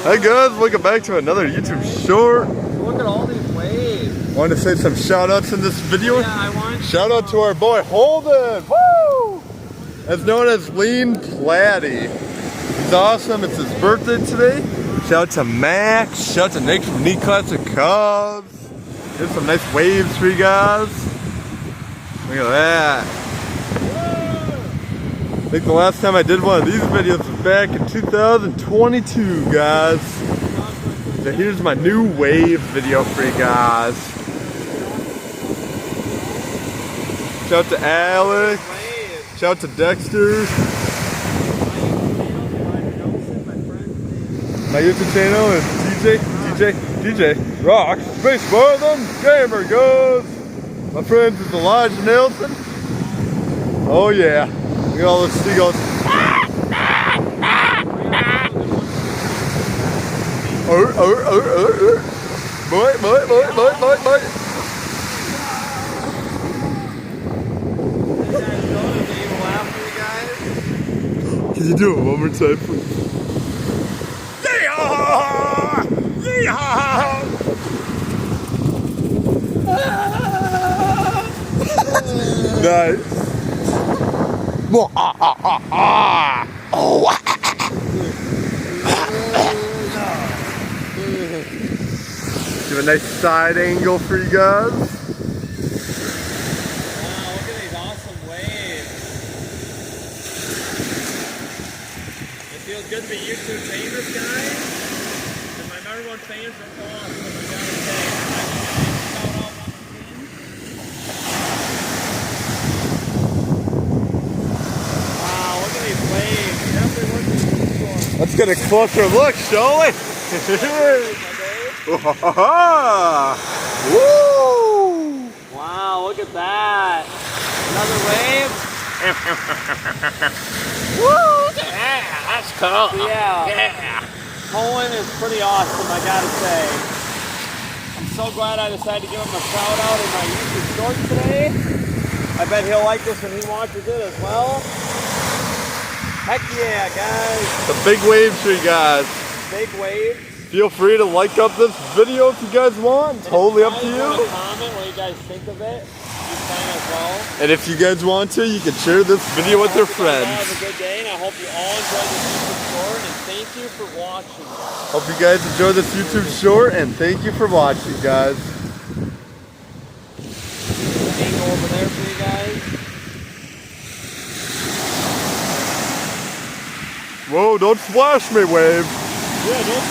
Hi guys, welcome back to another YouTube short. Look at all these waves. Want to say some shout outs in this video? Yeah, I want. Shout out to our boy Holden, woo! As known as Lean Platty. He's awesome, it's his birthday today. Shout out to Max, shout out to Nick from Neat Classic Cubs. Here's some nice waves for you guys. Look at that. I think the last time I did one of these videos was back in 2022, guys. So here's my new wave video for you guys. Shout out to Alex. Shout out to Dexter. My YouTube channel is DJ Rocks Space More Than Gamer Goes. My friends is Elijah Nelson. Oh yeah. Look at all those seagulls. Boy. Can you do it one more time, please? Yeehaw! Yeehaw! Nice. Give a nice side angle for you guys. Wow, look at these awesome waves. It feels good to be YouTube famous, guys. And my number one fans are awesome, I gotta say. Shout out once again. Wow, look at these waves. Definitely worth it. Let's get a closer look, shall we? Woo! Wow, look at that. Another wave. Woo! Yeah, that's cool. Yeah. Poland is pretty awesome, I gotta say. I'm so glad I decided to give him a shout out in my YouTube short today. I bet he'll like this when he watches it as well. Heck yeah, guys. The big waves for you guys. Big waves. Feel free to like up this video if you guys want. Totally up to you. Comment what you guys think of it. You can as well. And if you guys want to, you can share this video with your friends. Have a good day, and I hope you all enjoyed this YouTube short, and thank you for watching. Hope you guys enjoyed this YouTube short, and thank you for watching, guys. Angle over there for you guys. Whoa, don't splash me, wave. Yeah, don't